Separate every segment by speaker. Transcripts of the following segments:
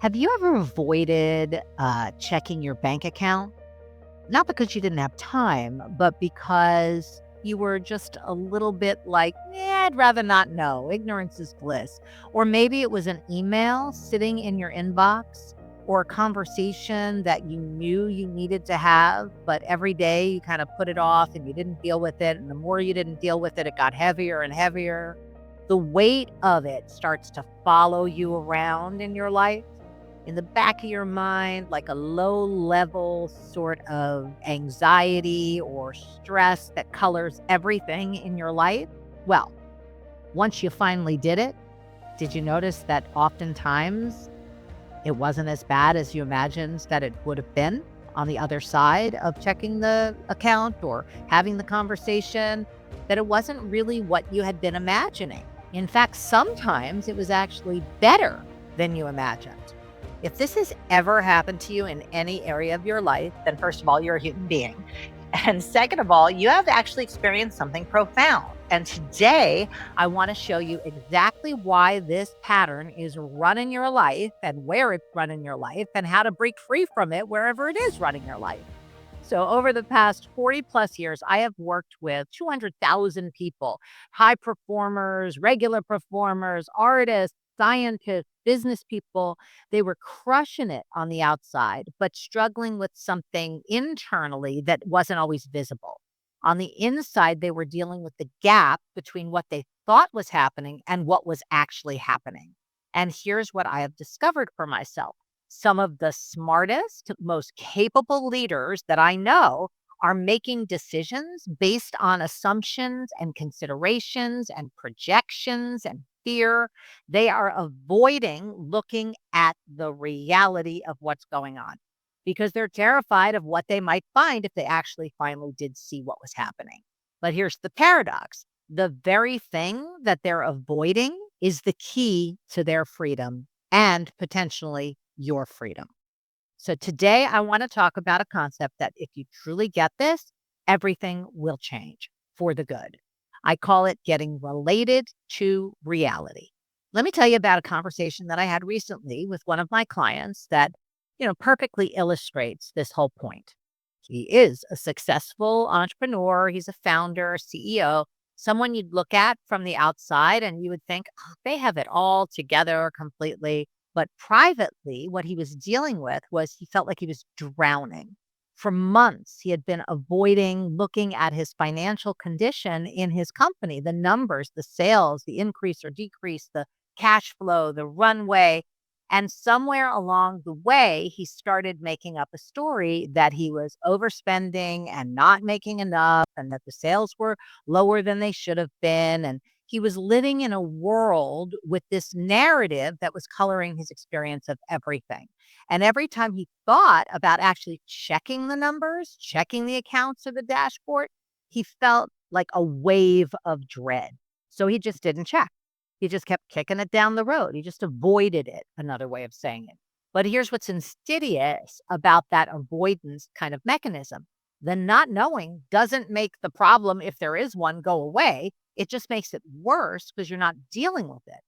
Speaker 1: Have you ever avoided checking your bank account? Not because you didn't have time, but because you were just a little bit like, I'd rather not know. Ignorance is bliss. Or maybe it was an email sitting in your inbox or a conversation that you knew you needed to have, but every day you kind of put it off and you didn't deal with it. And the more you didn't deal with it, it got heavier and heavier. The weight of it starts to follow you around in your life in the back of your mind, like a low level sort of anxiety or stress that colors everything in your life. Well, once you finally did it, did you notice that oftentimes it wasn't as bad as you imagined that it would have been on the other side of checking the account or having the conversation? That it wasn't really what you had been imagining. In fact, sometimes it was actually better than you imagined. If this has ever happened to you in any area of your life, then first of all, you're a human being. And second of all, you have actually experienced something profound. And today, I want to show you exactly why this pattern is running your life and where it's running your life and how to break free from it wherever it is running your life. So, over the past 40 plus years, I have worked with 200,000 people, high performers, regular performers, artists, scientists, business people. They were crushing it on the outside, but struggling with something internally that wasn't always visible. On the inside, they were dealing with the gap between what they thought was happening and what was actually happening. And here's what I have discovered for myself: some of the smartest, most capable leaders that I know are making decisions based on assumptions and considerations and projections and fear. They are avoiding looking at the reality of what's going on because they're terrified of what they might find if they actually finally did see what was happening. But here's the paradox: the very thing that they're avoiding is the key to their freedom and potentially your freedom. So today I want to talk about a concept that if you truly get this, everything will change for the good. I call it getting related to reality. Let me tell you about a conversation that I had recently with one of my clients that, perfectly illustrates this whole point. He is a successful entrepreneur, he's a founder, CEO, someone you'd look at from the outside and you would think, oh, they have it all together completely. But privately, what he was dealing with was he felt like he was drowning. For months, he had been avoiding looking at his financial condition in his company, the numbers, the sales, the increase or decrease, the cash flow, the runway. And somewhere along the way, he started making up a story that he was overspending and not making enough, and that the sales were lower than they should have been. And he was living in a world with this narrative that was coloring his experience of everything. And every time he thought about actually checking the numbers, checking the accounts or the dashboard, he felt like a wave of dread. So he just didn't check. He just kept kicking it down the road. He just avoided it, another way of saying it. But here's what's insidious about that avoidance kind of mechanism: the not knowing doesn't make the problem, if there is one, go away. It just makes it worse because you're not dealing with it.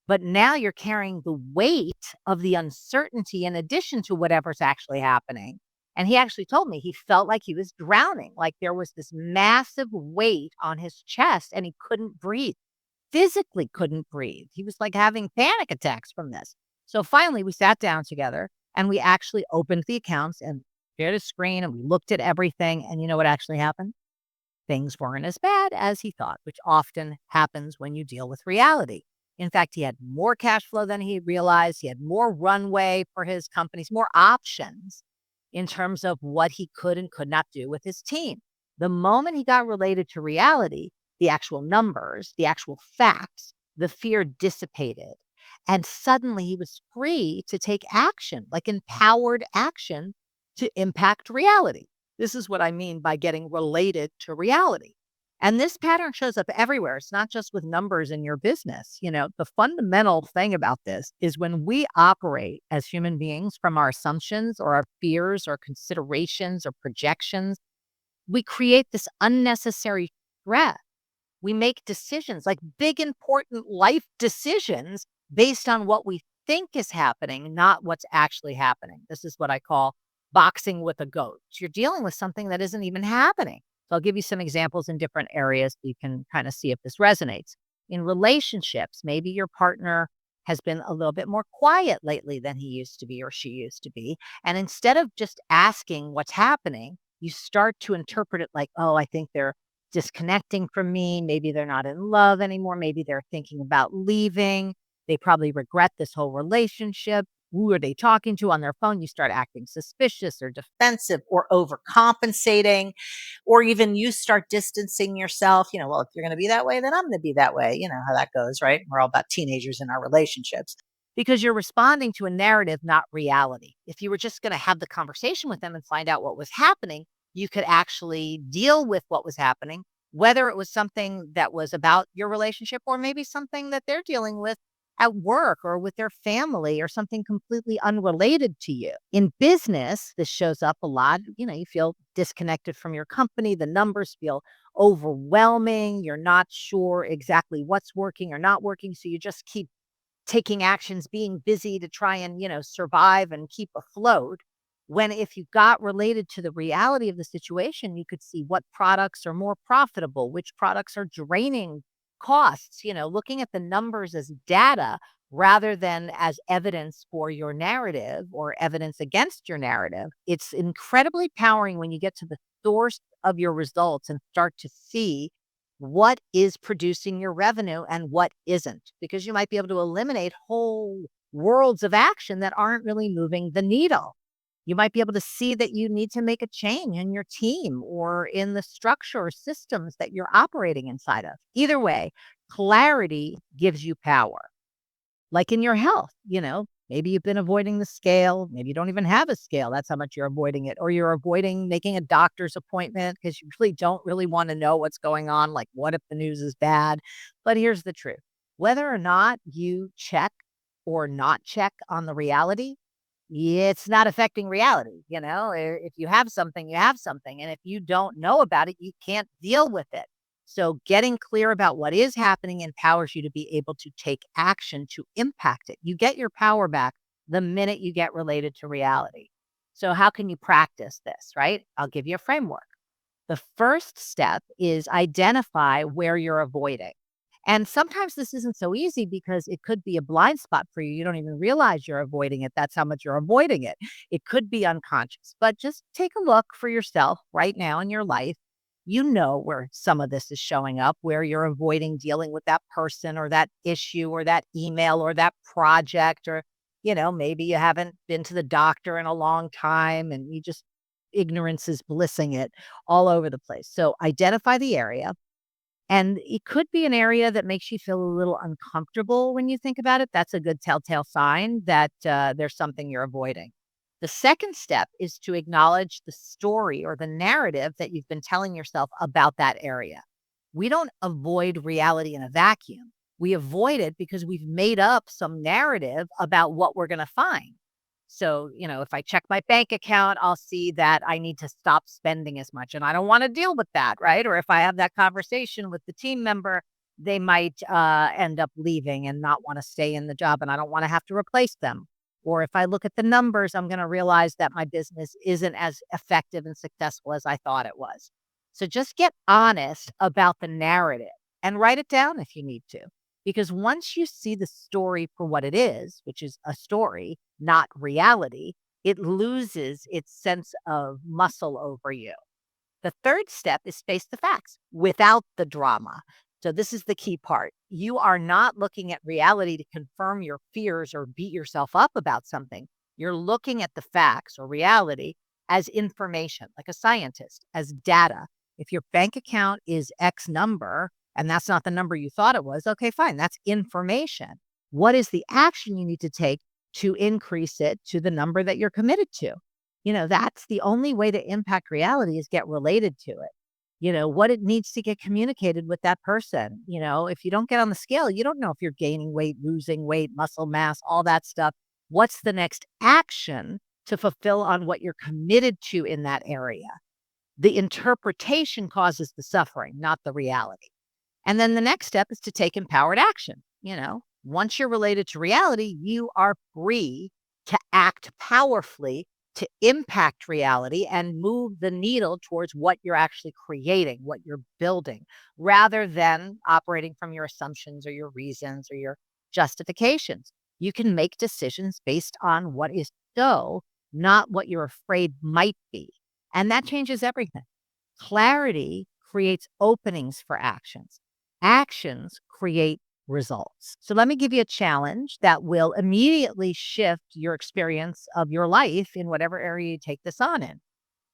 Speaker 1: But now you're carrying the weight of the uncertainty in addition to whatever's actually happening. And he actually told me he felt like he was drowning, like there was this massive weight on his chest and he couldn't breathe, physically couldn't breathe. He was like having panic attacks from this. So finally, we sat down together and we actually opened the accounts and shared a screen and we looked at everything. And you know what actually happened? Things weren't as bad as he thought, which often happens when you deal with reality. In fact, he had more cash flow than he realized. He had more runway for his companies, more options in terms of what he could and could not do with his team. The moment he got related to reality, the actual numbers, the actual facts, the fear dissipated. And suddenly he was free to take action, like empowered action to impact reality. This is what I mean by getting related to reality. And this pattern shows up everywhere. It's not just with numbers in your business. The fundamental thing about this is when we operate as human beings from our assumptions or our fears or considerations or projections, we create this unnecessary stress. We make decisions, like big, important life decisions, based on what we think is happening, not what's actually happening. This is what I call boxing with a goat. You're dealing with something that isn't even happening. So I'll give you some examples in different areas so you can kind of see if this resonates. In relationships, maybe your partner has been a little bit more quiet lately than he used to be or she used to be. And instead of just asking what's happening, you start to interpret it like, oh, I think they're disconnecting from me. Maybe they're not in love anymore. Maybe they're thinking about leaving. They probably regret this whole relationship. Who are they talking to on their phone? You start acting suspicious or defensive or overcompensating, or even you start distancing yourself. Well, if you're going to be that way, then I'm going to be that way. You know how that goes, right? We're all about teenagers in our relationships because you're responding to a narrative, not reality. If you were just going to have the conversation with them and find out what was happening, you could actually deal with what was happening, whether it was something that was about your relationship or maybe something that they're dealing with at work or with their family or something completely unrelated to you. In business, this shows up a lot. You feel disconnected from your company. The numbers feel overwhelming. You're not sure exactly what's working or not working. So you just keep taking actions, being busy to try and, survive and keep afloat. When if you got related to the reality of the situation, you could see what products are more profitable, which products are draining costs, looking at the numbers as data rather than as evidence for your narrative or evidence against your narrative. It's incredibly empowering when you get to the source of your results and start to see what is producing your revenue and what isn't, because you might be able to eliminate whole worlds of action that aren't really moving the needle. You might be able to see that you need to make a change in your team or in the structure or systems that you're operating inside of. Either way, clarity gives you power. Like in your health, maybe you've been avoiding the scale. Maybe you don't even have a scale. That's how much you're avoiding it. Or you're avoiding making a doctor's appointment because you really don't really want to know what's going on. Like, what if the news is bad? But here's the truth. Whether or not you check or not check on the reality, it's not affecting reality. If you have something, you have something. And if you don't know about it, you can't deal with it. So getting clear about what is happening empowers you to be able to take action to impact it. You get your power back the minute you get related to reality. So how can you practice this, right? I'll give you a framework. The first step is identify where you're avoiding. And sometimes this isn't so easy because it could be a blind spot for you. You don't even realize you're avoiding it. That's how much you're avoiding it. It could be unconscious, but just take a look for yourself right now in your life. You know where some of this is showing up, where you're avoiding dealing with that person or that issue or that email or that project, or, maybe you haven't been to the doctor in a long time and you just ignorance is blissing it all over the place. So identify the area. And it could be an area that makes you feel a little uncomfortable when you think about it. That's a good telltale sign that there's something you're avoiding. The second step is to acknowledge the story or the narrative that you've been telling yourself about that area. We don't avoid reality in a vacuum. We avoid it because we've made up some narrative about what we're going to find. So, if I check my bank account, I'll see that I need to stop spending as much and I don't want to deal with that, right? Or if I have that conversation with the team member, they might end up leaving and not want to stay in the job and I don't want to have to replace them. Or if I look at the numbers, I'm going to realize that my business isn't as effective and successful as I thought it was. So just get honest about the narrative and write it down if you need to. Because once you see the story for what it is, which is a story, not reality, it loses its sense of muscle over you. The third step is face the facts without the drama. So this is the key part. You are not looking at reality to confirm your fears or beat yourself up about something. You're looking at the facts or reality as information, like a scientist, as data. If your bank account is X number and that's not the number you thought it was, okay, fine, that's information. What is the action you need to take to increase it to the number that you're committed to? That's the only way to impact reality is get related to it. What it needs to get communicated with that person. If you don't get on the scale, you don't know if you're gaining weight, losing weight, muscle mass, all that stuff. What's the next action to fulfill on what you're committed to in that area? The interpretation causes the suffering, not the reality. And then the next step is to take empowered action. Once you're related to reality, you are free to act powerfully, to impact reality and move the needle towards what you're actually creating, what you're building, rather than operating from your assumptions or your reasons or your justifications. You can make decisions based on what is so, not what you're afraid might be. And that changes everything. Clarity creates openings for actions. Actions create results. So let me give you a challenge that will immediately shift your experience of your life in whatever area you take this on in.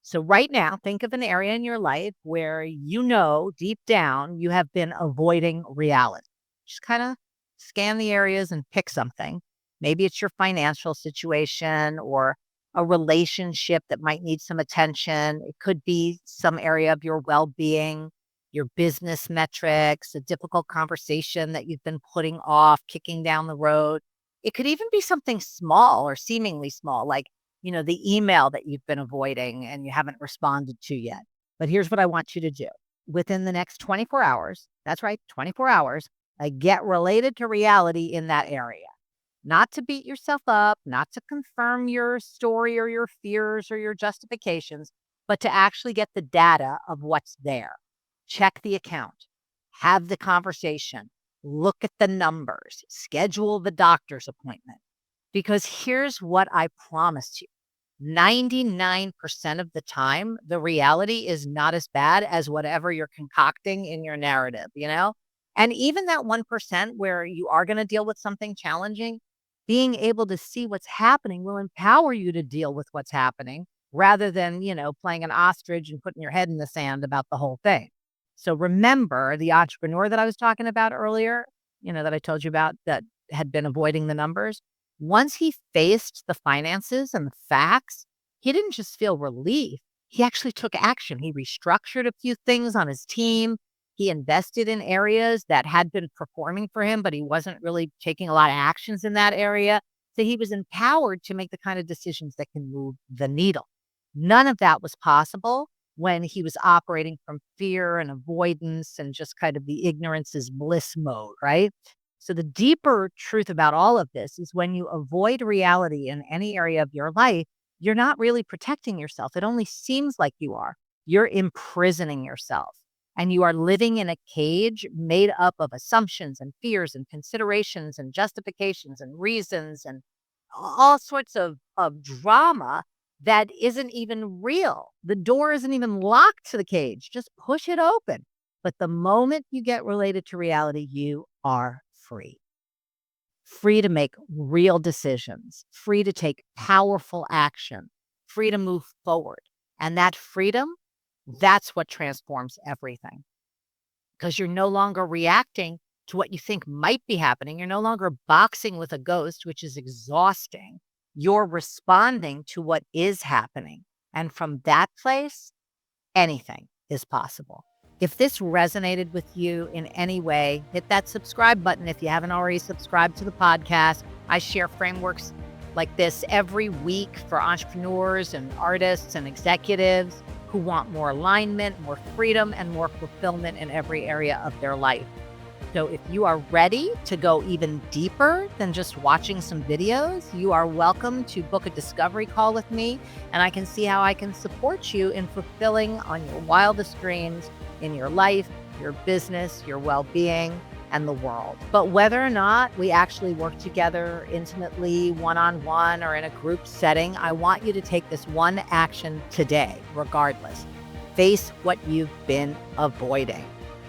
Speaker 1: So right now, think of an area in your life where you know deep down you have been avoiding reality. Just kind of scan the areas and pick something. Maybe it's your financial situation or a relationship that might need some attention. It could be some area of your well-being, your business metrics, a difficult conversation that you've been putting off, kicking down the road. It could even be something small or seemingly small, like the email that you've been avoiding and you haven't responded to yet. But here's what I want you to do. Within the next 24 hours, that's right, 24 hours, get related to reality in that area. Not to beat yourself up, not to confirm your story or your fears or your justifications, but to actually get the data of what's there. Check the account, have the conversation, look at the numbers, schedule the doctor's appointment. Because here's what I promise you. 99% of the time, the reality is not as bad as whatever you're concocting in your narrative. And even that 1% where you are going to deal with something challenging, being able to see what's happening will empower you to deal with what's happening rather than playing an ostrich and putting your head in the sand about the whole thing. So remember the entrepreneur that I was talking about earlier, that I told you about that had been avoiding the numbers. Once he faced the finances and the facts, he didn't just feel relief. He actually took action. He restructured a few things on his team. He invested in areas that had been performing for him, but he wasn't really taking a lot of actions in that area. So he was empowered to make the kind of decisions that can move the needle. None of that was possible when he was operating from fear and avoidance and just kind of the ignorance is bliss mode, right? So the deeper truth about all of this is when you avoid reality in any area of your life, you're not really protecting yourself. It only seems like you are. You're imprisoning yourself and you are living in a cage made up of assumptions and fears and considerations and justifications and reasons and all sorts of drama that isn't even real. The door isn't even locked to the cage. Just push it open. But the moment you get related to reality, you are free. Free to make real decisions, free to take powerful action, free to move forward. And that freedom, that's what transforms everything. Because you're no longer reacting to what you think might be happening. You're no longer boxing with a ghost, which is exhausting. You're responding to what is happening. And from that place, anything is possible. If this resonated with you in any way, hit that subscribe button if you haven't already subscribed to the podcast. I share frameworks like this every week for entrepreneurs and artists and executives who want more alignment, more freedom, and more fulfillment in every area of their life. So if you are ready to go even deeper than just watching some videos, you are welcome to book a discovery call with me, and I can see how I can support you in fulfilling on your wildest dreams in your life, your business, your well-being, and the world. But whether or not we actually work together intimately, one-on-one, or in a group setting, I want you to take this one action today, regardless. Face what you've been avoiding.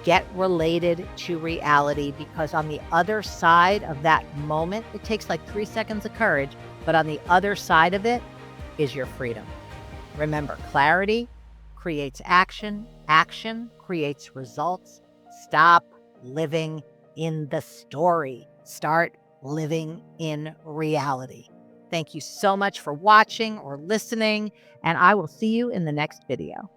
Speaker 1: Get related to reality, because on the other side of that moment, it takes like 3 seconds of courage, but on the other side of it is your freedom. Remember, clarity creates action. Action creates results. Stop living in the story. Start living in reality. Thank you so much for watching or listening, and I will see you in the next video.